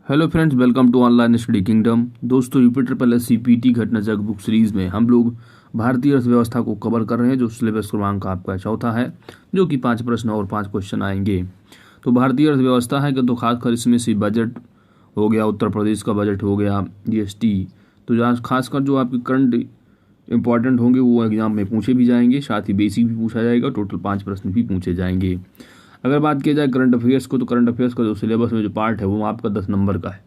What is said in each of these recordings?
Hello friends, welcome to online study kingdom. दोस्तों, repeater plus CPT घटना चक्र book series में हम लोग भारतीय अर्थव्यवस्था को कवर कर रहे हैं, जो सिलेबस क्रमांक आपका चौथा है, जो कि 5 प्रश्न और 5 क्वेश्चन आएंगे। तो भारतीय अर्थव्यवस्था है कि तो खासकर इसमें से बजट हो गया, उत्तर प्रदेश का बजट हो गया, जीएसटी। तो जहाँ खासकर जो आपके करंट इंपॉर्टेंट होंगे वो एग्जाम में पूछे भी जाएंगे, साथ ही बेसिक भी पूछा जाएगा, टोटल 5 प्रश्न भी पूछे जाएंगे। अगर बात की जाए करंट अफेयर्स को, तो करंट अफेयर्स का जो सिलेबस में जो पार्ट है वो आपका 10 नंबर का है,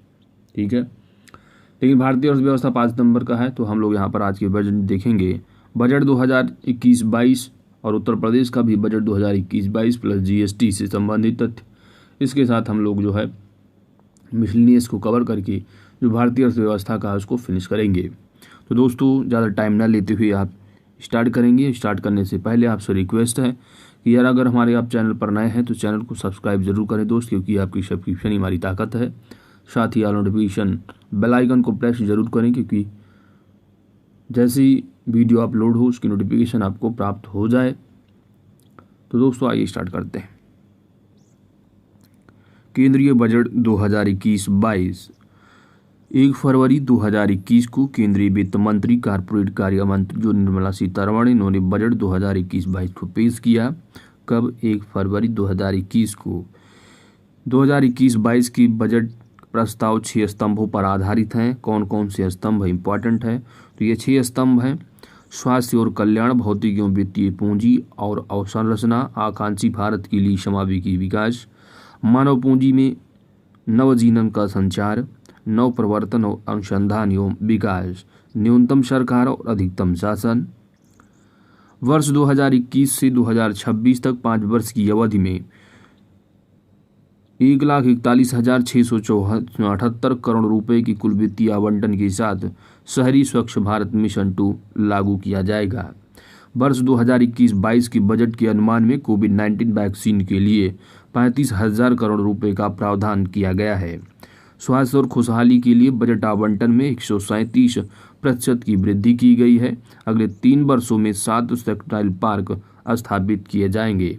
ठीक है। लेकिन भारतीय अर्थव्यवस्था 5 नंबर का है। तो हम लोग यहाँ पर आज के बजट देखेंगे, बजट 2021-22 और उत्तर प्रदेश का भी बजट 2021-22 प्लस जीएसटी से संबंधित तथ्य। इसके साथ हम लोग जो है मिसलेनियस को कवर करके जो भारतीय अर्थव्यवस्था का है उसको फिनिश करेंगे। तो दोस्तों, ज़्यादा टाइम ना लेते हुए आप स्टार्ट करेंगे। स्टार्ट करने से पहले आपसे रिक्वेस्ट है कि यार, अगर हमारे आप चैनल पर नए हैं तो चैनल को सब्सक्राइब जरूर करें दोस्त, क्योंकि आपकी सब्सक्रिप्शन ही हमारी ताकत है। साथ ही ऑल नोटिफिकेशन बेल आइकन को प्रेस जरूर करें, क्योंकि जैसी वीडियो अपलोड हो उसकी नोटिफिकेशन आपको प्राप्त हो जाए। तो दोस्तों, आइए स्टार्ट करते हैं। केंद्रीय बजट 2021-22। 1 फरवरी 2021 को केंद्रीय वित्त मंत्री कारपोरेट कार्य मंत्री जो निर्मला सीतारमण, इन्होंने बजट 2021-22 को पेश किया। कब? 1 फरवरी 2021 को। 2021-22 की बजट प्रस्ताव 6 स्तंभों पर आधारित हैं। कौन कौन से स्तंभ इंपॉर्टेंट है? तो ये 6 स्तंभ हैं। स्वास्थ्य और कल्याण, भौतिक एवं वित्तीय पूंजी और अवसंरचना, आकांक्षी भारत के लिए समावेशी विकास, मानव पूंजी में नवजीवन का संचार, नव प्रवर्तन और अनुसंधान एवं विकास, न्यूनतम सरकार और अधिकतम शासन। वर्ष 2021 से 2026 तक 5 वर्ष की अवधि में 1,41,678 करोड़ रुपए की कुल वित्तीय आवंटन के साथ शहरी स्वच्छ भारत मिशन 2 लागू किया जाएगा। वर्ष 2021-22 के बजट के अनुमान में कोविड-19 वैक्सीन के लिए 35,000 करोड़ रुपए का प्रावधान किया गया है। स्वास्थ्य और खुशहाली के लिए बजट आवंटन में 137% की वृद्धि की गई है। अगले 3 वर्षों में 7 टेक्सटाइल पार्क स्थापित किए जाएंगे।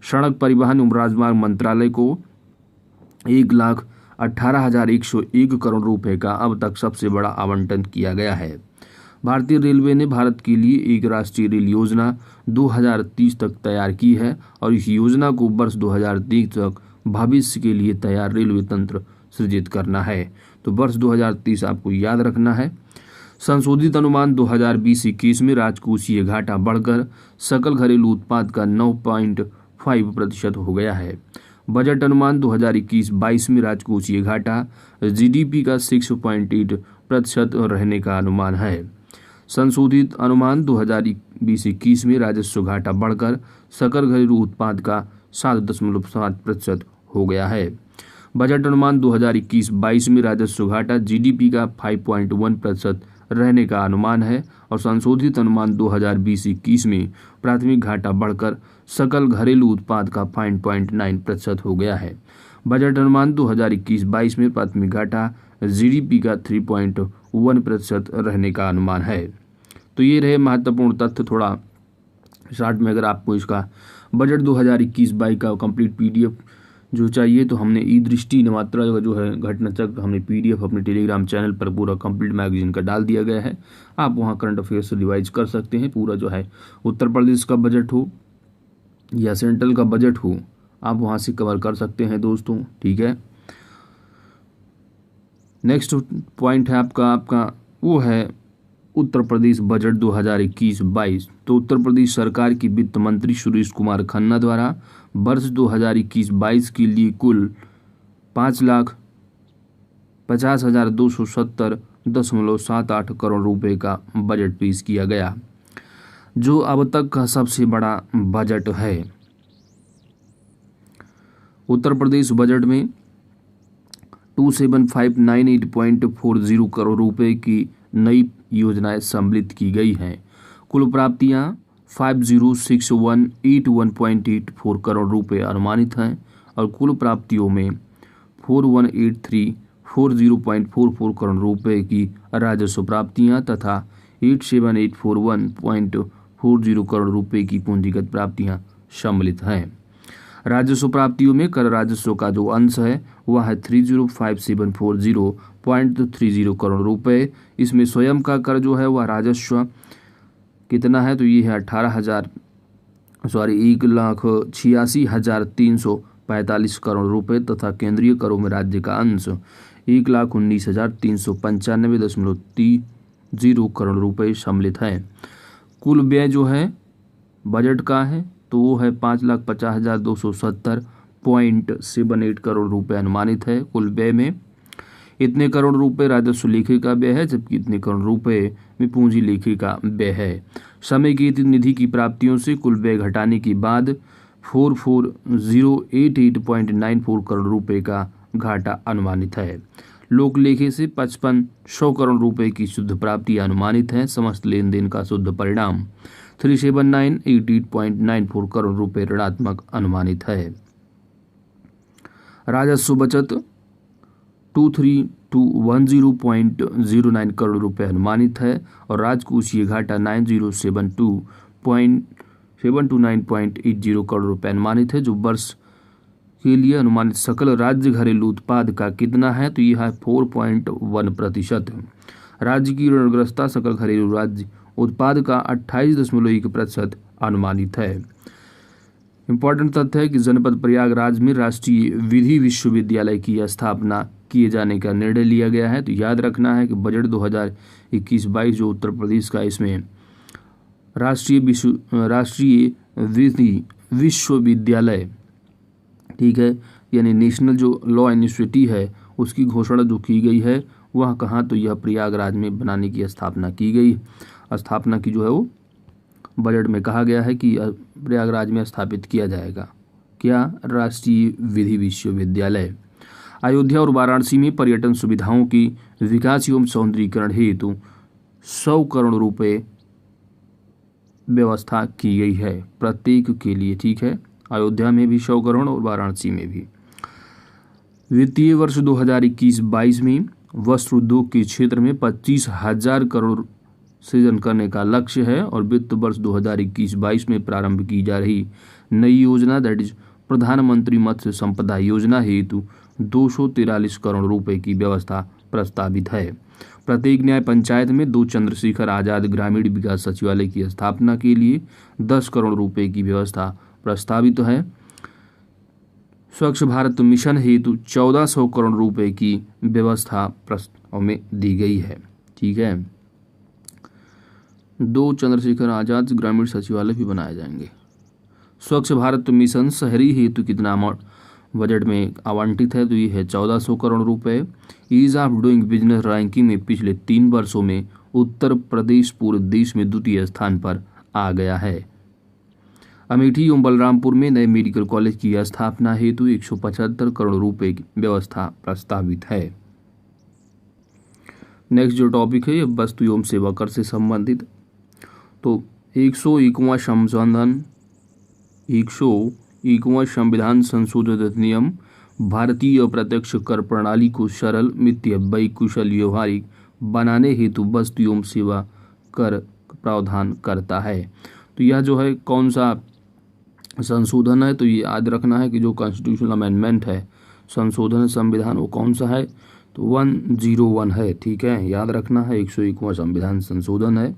सड़क परिवहन एवं राजमार्ग मंत्रालय को 1,18,101 करोड़ रुपए का अब तक सबसे बड़ा आवंटन किया गया है। भारतीय रेलवे ने भारत के लिए एक राष्ट्रीय रेल योजना 2030 तक तैयार की है और इस योजना को वर्ष 2030 तक भविष्य के लिए तैयार रेलवे तंत्र सृजित करना है। तो वर्ष 2030 आपको याद रखना है। संशोधित अनुमान 2020-21 में राजकोषीय घाटा बढ़कर सकल घरेलू उत्पाद का 9.5% हो गया है। बजट अनुमान 2021-22 में राजकोषीय घाटा जीडीपी का 6.8% रहने का अनुमान है। संशोधित अनुमान 2020-21 में राजस्व घाटा बढ़कर सकल घरेलू उत्पाद का 7.7% हो गया है। बजट अनुमान 2021-22 में राजस्व घाटा जीडीपी का 5.1% रहने का अनुमान है और संशोधित अनुमान 2020-21 में प्राथमिक घाटा बढ़कर सकल घरेलू उत्पाद का 5.9% हो गया है। बजट अनुमान 2021-22 में प्राथमिक घाटा जीडीपी का 3.1% रहने का अनुमान है। तो ये रहे महत्वपूर्ण तथ्य। थोड़ा शॉर्ट में अगर आपको इसका बजट 2021-22 का कंप्लीट पीडीएफ जो चाहिए, तो हमने ई दृष्टि नवात्रा जो है घटना चक्र, हमने पीडीएफ अपने टेलीग्राम चैनल पर पूरा कंप्लीट मैगजीन का डाल दिया गया है। आप वहाँ करंट अफेयर्स रिवाइज कर सकते हैं। पूरा जो है उत्तर प्रदेश का बजट हो या सेंट्रल का बजट हो, आप वहाँ से कवर कर सकते हैं दोस्तों, ठीक है। नेक्स्ट पॉइंट है आपका वो है उत्तर प्रदेश बजट 2021-22। तो उत्तर प्रदेश सरकार की वित्त मंत्री सुरेश कुमार खन्ना द्वारा वर्ष 2021-22 के लिए कुल 5,50,270.78 करोड़ रुपए का बजट पेश किया गया, जो अब तक का सबसे बड़ा बजट है। उत्तर प्रदेश बजट में 27,598.40 करोड़ रुपए की नई योजनाएं सम्मिलित की गई हैं। कुल प्राप्तियां 50,6181.84 करोड़ रुपए अनुमानित हैं और कुल प्राप्तियों में 41,8340.44 करोड़ रुपए की राजस्व प्राप्तियां तथा 87,841.40 करोड़ रुपए की पूंजीगत प्राप्तियां सम्मिलित हैं। राजस्व प्राप्तियों में कर राजस्व का जो अंश है वह है 305,740.30 करोड़ रुपए। इसमें स्वयं का कर जो है वह राजस्व कितना है, तो ये है 1,86,345 करोड़ रुपए तथा केंद्रीय करों में राज्य का अंश 1,19,395.30 करोड़ रुपए सम्मिलित है। कुल व्यय जो है बजट का है तो वो है 5,50,270.78 करोड़ रुपए अनुमानित है। कुल व्यय में इतने करोड़ रुपए राजस्व लेखी का व्यय है, जबकि इतने करोड़ रुपए में पूंजी लेखी का व्यय है। समेकित निधि की प्राप्तियों से कुल व्यय घटाने के बाद 44,088.94 करोड़ रुपए का घाटा अनुमानित है। लोक लेखे से 55,100 करोड़ रुपए की शुद्ध प्राप्ति अनुमानित है। समस्त लेन देन का शुद्ध परिणाम 379,88.94 करोड़ रुपए ऋणात्मक अनुमानित है। राजस्व बचत 23,210.09 करोड़ रुपए अनुमानित है और राजकोषीय घाटा 9,072.729.80 करोड़ रुपए अनुमानित है। जो वर्ष के लिए अनुमानित सकल राज्य घरेलू उत्पाद का कितना है, तो यह है 4.1%। राज्य की ऋणग्रस्तता सकल घरेलू राज्य उत्पाद का 28.1% अनुमानित है। इंपॉर्टेंट तथ्य है कि जनपद प्रयागराज में राष्ट्रीय विधि विश्वविद्यालय की स्थापना किए जाने का निर्णय लिया गया है। तो याद रखना है कि बजट 2021-22 जो उत्तर प्रदेश का, इसमें राष्ट्रीय विधि विश्वविद्यालय, ठीक है, यानी नेशनल जो लॉ इंस्टीट्यूट है उसकी घोषणा जो की गई है वह कहाँ, तो यह प्रयागराज में बनाने की स्थापना की गई। स्थापना की जो है वो बजट में कहा गया है कि प्रयागराज में स्थापित किया जाएगा क्या, राष्ट्रीय विधि विश्वविद्यालय। अयोध्या और वाराणसी में पर्यटन सुविधाओं की विकास एवं सौंदर्यीकरण हेतु 100 करोड़ रुपए व्यवस्था की गई है प्रत्येक के लिए, ठीक है। अयोध्या में भी 100 करोड़ और वाराणसी में भी। वित्तीय वर्ष 2021-22 में वस्त्र उद्योग के क्षेत्र में 25,000 करोड़ सृजन करने का लक्ष्य है और वित्त वर्ष 2021-22 में प्रारंभ की जा रही नई योजना दैट इज प्रधानमंत्री मत्स्य संपदा योजना हेतु 243 करोड़ रुपए की व्यवस्था प्रस्तावित है। प्रत्येक न्याय पंचायत में 2 चंद्रशेखर आजाद ग्रामीण विकास सचिवालय की स्थापना के लिए 10 करोड़ रुपए की व्यवस्था प्रस्तावित है। स्वच्छ भारत मिशन हेतु 1400 करोड़ रुपए की व्यवस्था प्रस्ताव में दी गई है, ठीक है। 2 चंद्रशेखर आजाद ग्रामीण सचिवालय भी बनाए जाएंगे। स्वच्छ भारत मिशन शहरी हेतु कितना अमाउंट बजट में आवंटित है, तो ये है 1400 करोड़ रुपए। Ease of doing business ranking में पिछले 3 वर्षों में उत्तर प्रदेश पूरे देश में द्वितीय स्थान पर आ गया है। अमेठी एवं बलरामपुर में नए मेडिकल कॉलेज की स्थापना हेतु 175 करोड़ रुपए की व्यवस्था प्रस्तावित है। नेक्स्ट जो टॉपिक है ये वस्तु एवं सेवा कर से संबंधित। तो 101वां संविधान संशोधित अधिनियम भारतीय अप्रत्यक्ष कर प्रणाली को सरल, मितव्ययी, कुशल, व्यवहारिक बनाने हेतु वस्तु एवं सेवा कर प्रावधान करता है। तो यह जो है कौन सा संशोधन है, तो ये याद रखना है कि जो कॉन्स्टिट्यूशनल अमेंडमेंट है, संशोधन संविधान, वो कौन सा है, तो 101 है, ठीक है, याद रखना है। 101वां संविधान संशोधन है।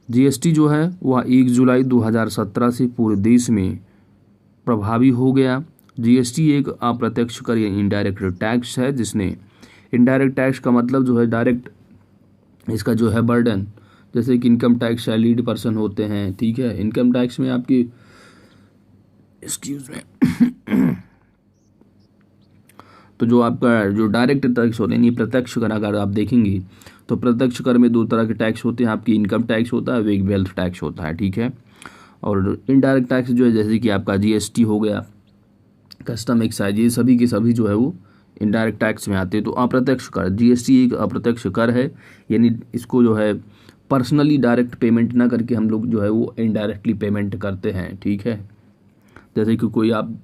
जीएसटी जो है वह 1 जुलाई 2017 से पूरे देश में प्रभावी हो गया। जीएसटी एक अप्रत्यक्ष कर या इनडायरेक्ट टैक्स है, जिसने इनडायरेक्ट टैक्स का मतलब जो है डायरेक्ट इसका जो है बर्डन, जैसे कि इनकम टैक्स सैलरीड पर्सन होते हैं, ठीक है। इनकम टैक्स में आपकी एक्सक्यूज में तो जो आपका जो डायरेक्ट टैक्स होते हैं, प्रत्यक्ष कर अगर आप देखेंगे तो प्रत्यक्ष कर में 2 तरह के टैक्स होते हैं। आपकी इनकम टैक्स होता है, एक वेल्थ टैक्स होता है, ठीक है। और इनडायरेक्ट टैक्स जो है जैसे कि आपका जीएसटी हो गया, कस्टम एक्साइज, ये सभी के सभी जो है वो इनडायरेक्ट टैक्स में आते हैं। तो अप्रत्यक्ष कर, जीएसटी एक अप्रत्यक्ष कर है, यानी इसको जो है पर्सनली डायरेक्ट पेमेंट ना करके हम लोग जो है वो इनडायरेक्टली पेमेंट करते हैं, ठीक है। जैसे कि कोई आप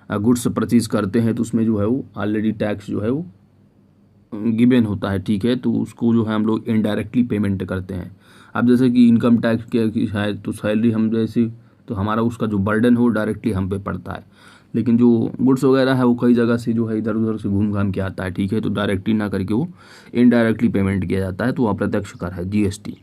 गुड्स परचेज करते हैं तो उसमें जो है वो ऑलरेडी टैक्स जो है वो गिवन होता है, ठीक है। तो उसको जो है हम लोग इनडायरेक्टली पेमेंट करते हैं। अब जैसे कि इनकम टैक्स क्या है, तो सैलरी हम जैसे तो हमारा उसका जो बर्डन है वो डायरेक्टली हम पे पड़ता है। लेकिन जो गुड्स वगैरह है वो कई जगह से जो है इधर उधर से घूम घाम के आता है, ठीक है, तो डायरेक्टली ना करके वो इनडायरेक्टली पेमेंट किया जाता है, तो अप्रत्यक्ष कर है जीएसटी,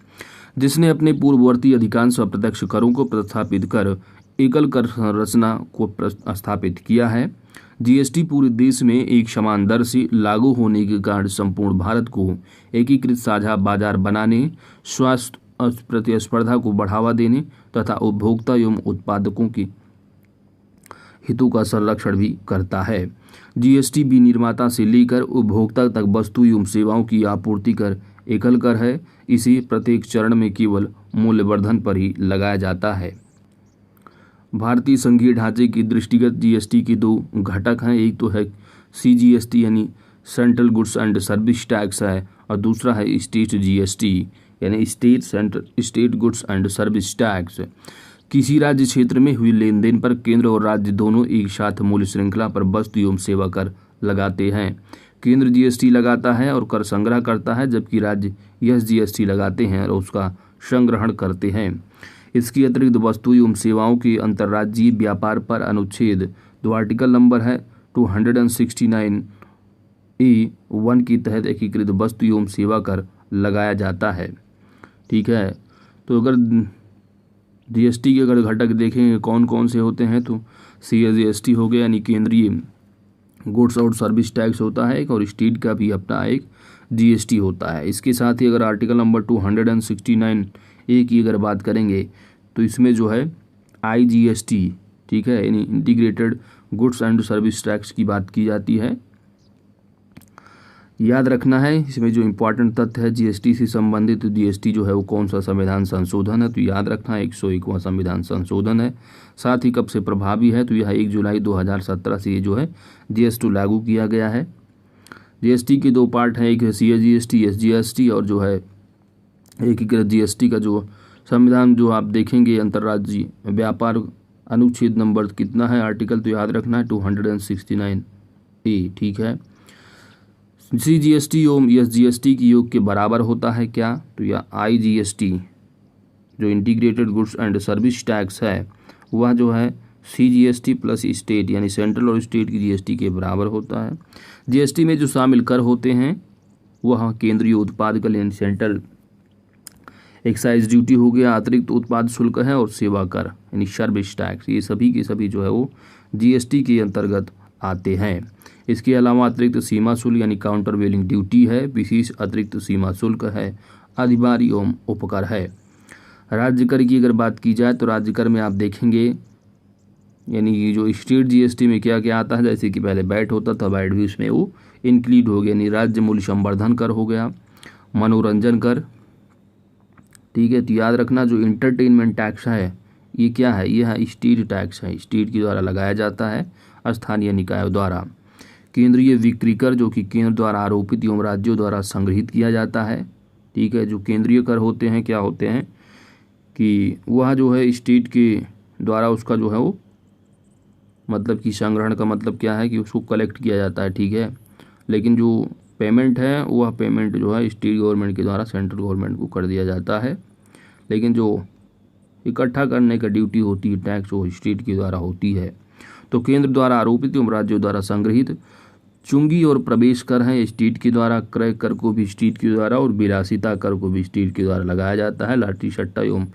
जिसने अपने पूर्ववर्ती अधिकांश अप्रत्यक्ष करों को प्रतिस्थापित कर एकल कर संरचना को स्थापित किया है। जीएसटी पूरे देश में एक समान दर से लागू होने के कारण संपूर्ण भारत को एकीकृत साझा बाजार बनाने, स्वास्थ्य प्रतिस्पर्धा को बढ़ावा देने तथा उपभोक्ता एवं उत्पादकों की हितों का संरक्षण भी करता है। जीएसटी विनिर्माता से लेकर उपभोक्ता तक वस्तु एवं सेवाओं की आपूर्ति कर एकल कर है। इसे प्रत्येक चरण में केवल मूल्यवर्धन पर ही लगाया जाता है। भारतीय संघीय ढांचे की दृष्टिगत जीएसटी के दो घटक हैं, एक तो है सीजीएसटी यानी central goods and service tax है, और दूसरा है स्टेट जीएसटी यानी state goods and service tax. किसी राज्य क्षेत्र में हुई लेन देन पर केंद्र और राज्य दोनों एक साथ मूल्य श्रृंखला पर वस्तु एवं सेवा कर लगाते हैं। केंद्र जीएसटी लगाता है और कर संग्रह करता है, जबकि राज्य यह जीएसटी लगाते हैं और उसका संग्रहण करते हैं। इसके अतिरिक्त वस्तु एवं सेवाओं के अंतर्राज्यीय व्यापार पर अनुच्छेद 2 आर्टिकल नंबर है 269A(1) के तहत एकीकृत वस्तु एवं सेवा कर लगाया जाता है। ठीक है, तो अगर जीएसटी के अगर घटक देखेंगे कौन कौन से होते हैं, तो सीजीएसटी हो गया यानी केंद्रीय गुड्स और सर्विस टैक्स होता है एक, और स्टेट का भी अपना एक जीएसटी होता है। इसके साथ ही अगर आर्टिकल नंबर 269A की अगर बात करेंगे तो इसमें जो है आईजीएसटी, ठीक है, यानी integrated goods and service tax की बात की जाती है। याद रखना है इसमें जो इम्पोर्टेंट तथ्य है जीएसटी से संबंधित, जीएसटी जो है वो कौन सा संविधान संशोधन है, तो याद रखना 101वां संविधान संशोधन है। साथ ही कब से प्रभावी है, तो यह 1 जुलाई 2017 से ये जो है जीएसटी लागू किया गया है। जीएसटी के दो पार्ट हैं, एक है सीजीएसटी एसजीएसटी, और जो है एकीकृत जीएसटी का जो संविधान जो आप देखेंगे अंतर्राज्यीय व्यापार अनुच्छेद नंबर कितना है आर्टिकल, तो याद रखना है 269A, ठीक है। सीजीएसटी एवं एसजीएसटी की योग के बराबर होता है क्या, तो यह आईजीएसटी जो integrated goods and service tax है वह जो है सीजीएसटी प्लस स्टेट यानी सेंट्रल और स्टेट की जीएसटी के बराबर होता है। जीएसटी में जो शामिल कर होते हैं वह केंद्रीय उत्पाद कर यानी सेंट्रल एक्साइज ड्यूटी हो गया, अतिरिक्त उत्पाद शुल्क है, और सेवा कर यानी सर्विस टैक्स, ये सभी के सभी जो है वो जीएसटी के अंतर्गत आते हैं। इसके अलावा अतिरिक्त सीमा शुल्क यानी काउंटर वेलिंग ड्यूटी है, विशेष अतिरिक्त सीमा शुल्क है, अधिभार एवं उपकर है। राज्य कर की अगर बात की जाए तो राज्य कर में आप देखेंगे यानी जो स्टेट जीएसटी में क्या क्या आता है, जैसे कि पहले वैट होता था, वैट भी उसमें वो इंक्लूड हो गया, यानी राज्य मूल्य संवर्धन कर हो गया, मनोरंजन कर, ठीक है। तो याद रखना जो इंटरटेनमेंट टैक्स है ये क्या है, यह है स्टेट टैक्स है, स्टेट के द्वारा लगाया जाता है स्थानीय निकायों द्वारा। केंद्रीय बिक्री कर जो कि केंद्र द्वारा आरोपित एवं राज्यों द्वारा संग्रहित किया जाता है, ठीक है। जो केंद्रीय कर होते हैं क्या होते हैं कि वह जो है स्टेट के द्वारा उसका जो है वो मतलब कि संग्रहण का मतलब क्या है कि उसको कलेक्ट किया जाता है, ठीक है। लेकिन जो पेमेंट है वह पेमेंट जो है स्टेट गवर्नमेंट के द्वारा सेंट्रल गवर्नमेंट को कर दिया जाता है, लेकिन जो इकट्ठा करने का ड्यूटी होती है टैक्स वो स्टेट के द्वारा होती है। तो केंद्र द्वारा आरोपित एवं राज्यों द्वारा संग्रहित चुंगी और प्रवेश कर है स्टेट के द्वारा, क्रय कर को भी स्टेट के द्वारा और विलासिता कर को भी स्टेट के द्वारा लगाया जाता है। लाठी सट्टा एवं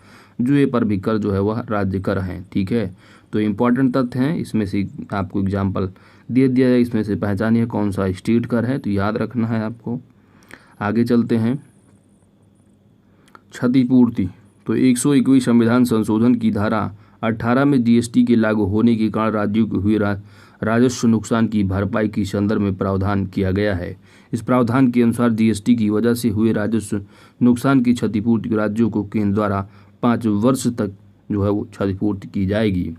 जुए पर भी कर जो है वह राज्य कर हैं, ठीक है। तो इम्पॉर्टेंट तथ्य हैं, इसमें से आपको एग्जाम्पल दे दिया है, इसमें से पहचानिए कौन सा स्टेट कर है, तो याद रखना है आपको। आगे चलते हैं क्षतिपूर्ति। तो 121 संविधान संशोधन की धारा 18 में जीएसटी के लागू होने के कारण राज्यों को हुए राजस्व नुकसान की भरपाई की संदर्भ में प्रावधान किया गया है। इस प्रावधान के अनुसार जीएसटी की वजह से हुए राजस्व नुकसान की क्षतिपूर्ति राज्यों को केंद्र द्वारा 5 वर्ष तक जो है वो क्षतिपूर्ति की जाएगी।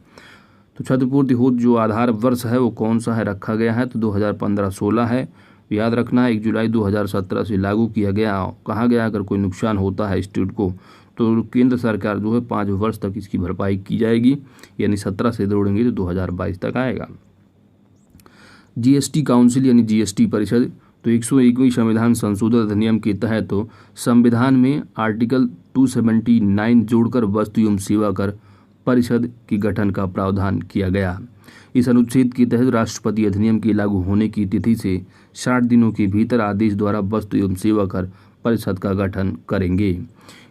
तो क्षतिपूर्ति हो जो आधार वर्ष है वो कौन सा है रखा गया है, तो 2015-16 है। याद रखना है 1 जुलाई 2017 से लागू किया गया। कहा गया अगर कोई नुकसान होता है स्टेट को तो केंद्र सरकार जो है 5 वर्ष तक इसकी भरपाई की जाएगी, यानी 17 से जोड़ेंगे तो 2022 तक आएगा। जीएसटी काउंसिल यानी जीएसटी परिषद, तो 121 संविधान संशोधन अधिनियम के तहत तो संविधान में आर्टिकल 279 जोड़कर वस्तु एवं सेवा कर परिषद के गठन का प्रावधान किया गया। इस अनुच्छेद के तहत राष्ट्रपति अधिनियम के लागू होने की तिथि से 60 दिनों के भीतर आदेश द्वारा वस्तु एवं सेवा कर परिषद का गठन करेंगे।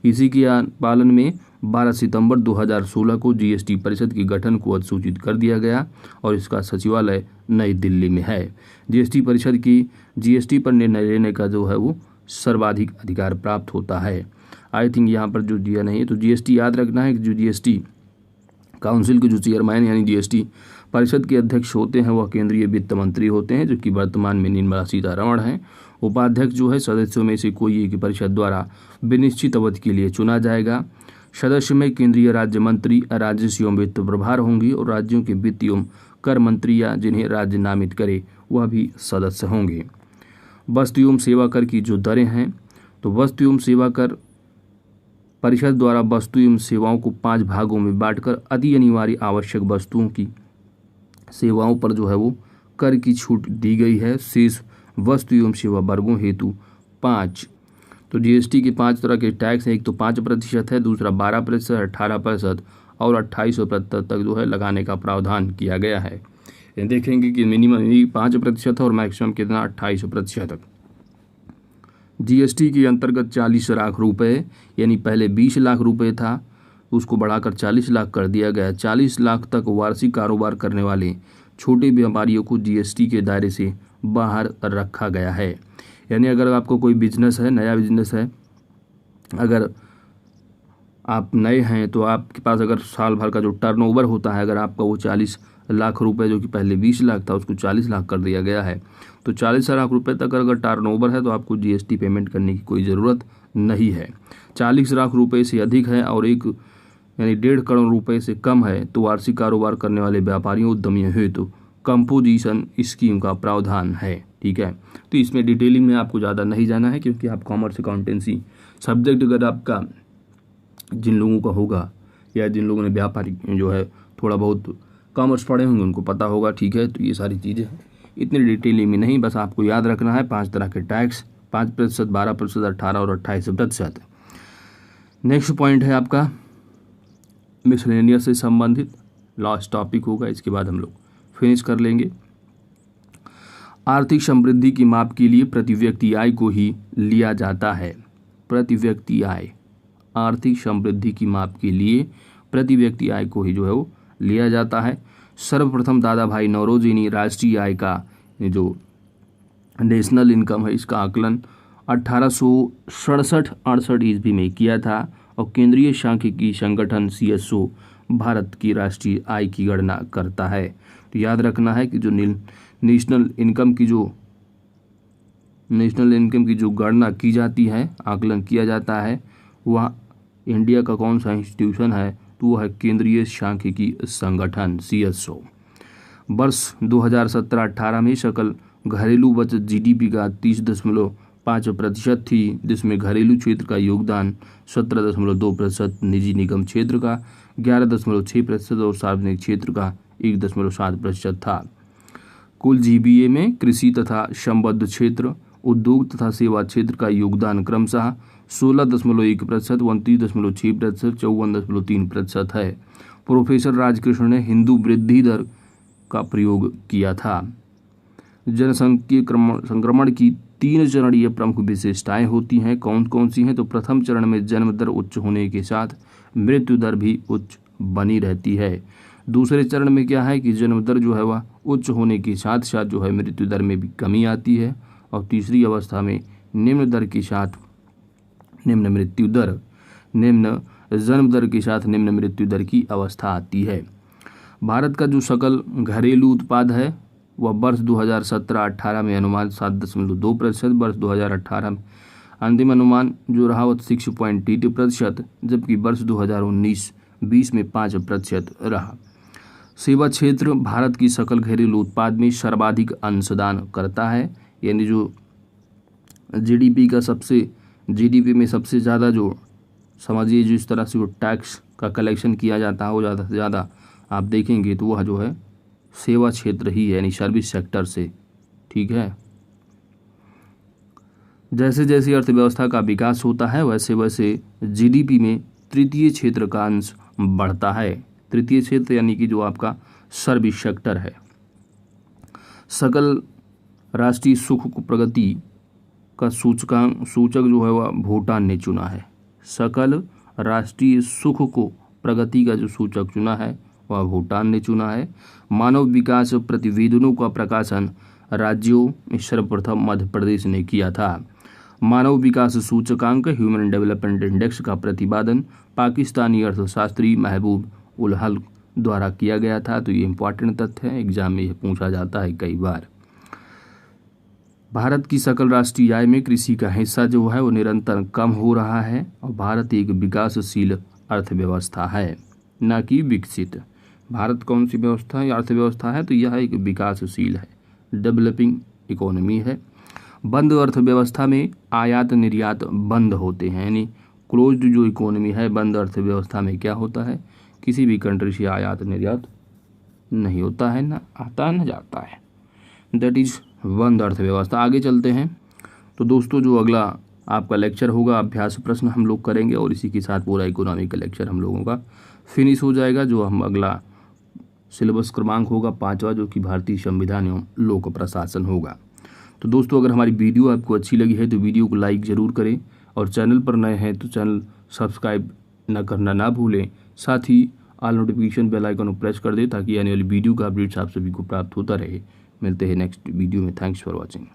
इसी के पालन में 12 सितंबर 2016 को जीएसटी परिषद के गठन को अधिसूचित कर दिया गया और इसका सचिवालय नई दिल्ली में है। जीएसटी परिषद की जीएसटी पर निर्णय लेने का जो है वो सर्वाधिक अधिकार प्राप्त होता है। आई थिंक यहाँ पर जो दिया नहीं है, तो जीएसटी याद रखना है कि जो जीएसटी काउंसिल के जो चेयरमैन यानी जीएसटी परिषद के अध्यक्ष होते हैं वह केंद्रीय वित्त मंत्री होते हैं, जो कि वर्तमान में निर्मला सीतारमण हैं। उपाध्यक्ष जो है सदस्यों में से कोई एक परिषद द्वारा विनिश्चित अवधि के लिए चुना जाएगा। सदस्य में केंद्रीय राज्य मंत्री राजस्व एवं वित्त प्रभार होंगी और राज्यों के वित्त एवं कर मंत्री या जिन्हें राज्य नामित करे वह भी सदस्य होंगे। वस्तु एवं सेवा कर की जो दरें हैं, तो वस्तु एवं सेवा कर परिषद द्वारा वस्तु एवं सेवाओं को 5 भागों में बांटकर अति अनिवार्य आवश्यक वस्तुओं की सेवाओं पर जो है वो कर की छूट दी गई है। शेष वस्तु एवं सेवा वर्गों हेतु 5। तो जीएसटी के 5 तरह के टैक्स हैं। एक तो 5% है, दूसरा 12%, 18% और 28% तक जो है लगाने का प्रावधान किया गया है। देखेंगे कि मिनिमम 5% है और मैक्सिमम कितना 28% तक। जीएसटी के अंतर्गत 40 लाख रुपए यानी पहले 20 लाख रुपए था, उसको बढ़ाकर 40 लाख कर दिया गया। 40 लाख तक वार्षिक कारोबार करने वाले छोटे व्यापारियों को जीएसटी के दायरे से बाहर रखा गया है। यानी अगर आपको कोई बिजनेस है, नया बिजनेस है, अगर आप नए हैं तो आपके पास अगर साल भर का जो टर्नओवर होता है, अगर आपका वो 40 लाख रुपए जो कि पहले 20 लाख था उसको 40 लाख कर दिया गया है, तो 40 लाख रुपए तक अगर टर्नओवर है तो आपको जीएसटी पेमेंट करने की कोई ज़रूरत नहीं है। 40 लाख रुपए से अधिक है और एक यानी 1.5 करोड़ रुपए से कम है तो वार्षिक कारोबार करने वाले व्यापारियों उद्यमियों हेतु कंपोजिशन स्कीम का प्रावधान है। ठीक है, तो इसमें डिटेलिंग में आपको ज़्यादा नहीं जाना है क्योंकि आप कॉमर्स अकाउंटेंसी सब्जेक्ट अगर आपका जिन लोगों का होगा या जिन लोगों ने व्यापारिक जो है थोड़ा बहुत कॉमर्स पढ़े होंगे उनको पता होगा। ठीक है, तो ये सारी चीज़ें हैं, इतनी डिटेलिंग में नहीं, बस आपको याद रखना है 5 तरह के टैक्स, 5%, 12%, 18 और 28%। नेक्स्ट पॉइंट है आपका मिसलेनियस से संबंधित लास्ट टॉपिक होगा, इसके बाद हम लोग फिनिश कर लेंगे। आर्थिक समृद्धि की माप के लिए प्रति व्यक्ति आय को ही लिया जाता है। प्रति व्यक्ति आय, आर्थिक समृद्धि की माप के लिए प्रति व्यक्ति आय को ही जो है वो लिया जाता है। सर्वप्रथम दादा भाई नौरोजी ने राष्ट्रीय आय का जो नेशनल इनकम है इसका आकलन 1867-68 ईस्वी में किया था और केंद्रीय सांख्यिकी संगठन CSO भारत की राष्ट्रीय आय की गणना करता है। तो याद रखना है कि जो नेशनल इनकम की जो गणना की जाती है, आकलन किया जाता है, वह इंडिया का कौन सा इंस्टीट्यूशन है, तो वह है केंद्रीय सांख्यिकी संगठन CSO। वर्ष 2017-18 में सकल घरेलू बचत GDP का 30.5% थी, जिसमें घरेलू क्षेत्र का योगदान 17.2%, निजी निगम क्षेत्र का 11.6% और सार्वजनिक क्षेत्र का 1.7% था। कुल GBA में कृषि तथा संबद्ध क्षेत्र, उद्योग तथा सेवा क्षेत्र का योगदान क्रमशः 16.1%, 29.6%, 54.3% है। प्रोफेसर राजकृष्ण ने हिंदू वृद्धि दर का प्रयोग किया था। जनसंख्या संक्रमण की 3 चरणीय प्रमुख विशेषताएं होती हैं, कौन कौन सी हैं? तो प्रथम चरण में जन्म दर उच्च होने के साथ मृत्यु दर भी उच्च बनी रहती है। दूसरे चरण में क्या है कि जन्म दर जो है वह उच्च होने के साथ साथ जो है मृत्यु दर में भी कमी आती है। और तीसरी अवस्था में निम्न दर के साथ निम्न मृत्यु दर, निम्न जन्म दर के साथ निम्न मृत्यु दर की अवस्था आती है। भारत का जो सकल घरेलू उत्पाद है वह वर्ष 2017-18 में अनुमान 7.2%, वर्ष 2018 में अंतिम अनुमान जो रहा वह 6.8%, जबकि वर्ष 2019-20 में 5% रहा। सेवा क्षेत्र भारत की सकल घरेलू उत्पाद में सर्वाधिक अंशदान करता है, यानी जो जीडीपी में सबसे ज़्यादा जो समझिए जिस तरह से वो टैक्स का कलेक्शन किया जाता है वो ज़्यादा से ज़्यादा आप देखेंगे तो वह जो है सेवा क्षेत्र ही है, यानी सर्विस सेक्टर से। ठीक है, जैसे जैसे अर्थव्यवस्था का विकास होता है वैसे वैसे जीडीपी में तृतीय क्षेत्र का अंश बढ़ता है। तृतीय क्षेत्र यानी कि जो आपका सर्विस सेक्टर है। सकल राष्ट्रीय सुख को प्रगति का सूचक जो है वह भूटान ने चुना है। सकल राष्ट्रीय सुख को प्रगति का जो सूचक चुना है वह भूटान ने चुना है। मानव विकास प्रतिवेदनों का प्रकाशन राज्यों में सर्वप्रथम मध्य प्रदेश ने किया था। मानव विकास सूचकांक ह्यूमन डेवलपमेंट इंडेक्स का प्रतिपादन पाकिस्तानी अर्थशास्त्री महबूब उल हक द्वारा किया गया था। तो ये इंपॉर्टेंट तथ्य है, एग्जाम में यह पूछा जाता है कई बार। भारत की सकल राष्ट्रीय आय में कृषि का हिस्सा जो है वो निरंतर कम हो रहा है और भारत एक विकासशील अर्थव्यवस्था है, न कि विकसित। भारत कौन सी व्यवस्था है, अर्थव्यवस्था है, तो यह एक विकासशील है, डेवलपिंग इकोनॉमी है। बंद अर्थव्यवस्था में आयात निर्यात बंद होते हैं, यानी क्लोज्ड जो इकोनॉमी है, बंद अर्थव्यवस्था में क्या होता है, किसी भी कंट्री से आयात निर्यात नहीं होता है, ना आता है ना जाता है, दैट इज बंद अर्थव्यवस्था। आगे चलते हैं। तो दोस्तों जो अगला आपका लेक्चर होगा अभ्यास प्रश्न हम लोग करेंगे और इसी के साथ पूरा इकोनॉमी का लेक्चर हम लोगों का फिनिश हो जाएगा। जो हम अगला सिलेबस क्रमांक होगा 5वां, जो कि भारतीय संविधान एवं लोक प्रशासन होगा। तो दोस्तों अगर हमारी वीडियो आपको अच्छी लगी है तो वीडियो को लाइक ज़रूर करें और चैनल पर नए हैं तो चैनल सब्सक्राइब न करना ना भूलें। साथ ही ऑल नोटिफिकेशन बेल आइकन को प्रेस कर दें ताकि आने वाली वीडियो का अपडेट्स आप सभी को प्राप्त होता रहे। मिलते हैं नेक्स्ट वीडियो में। Thanks for watching.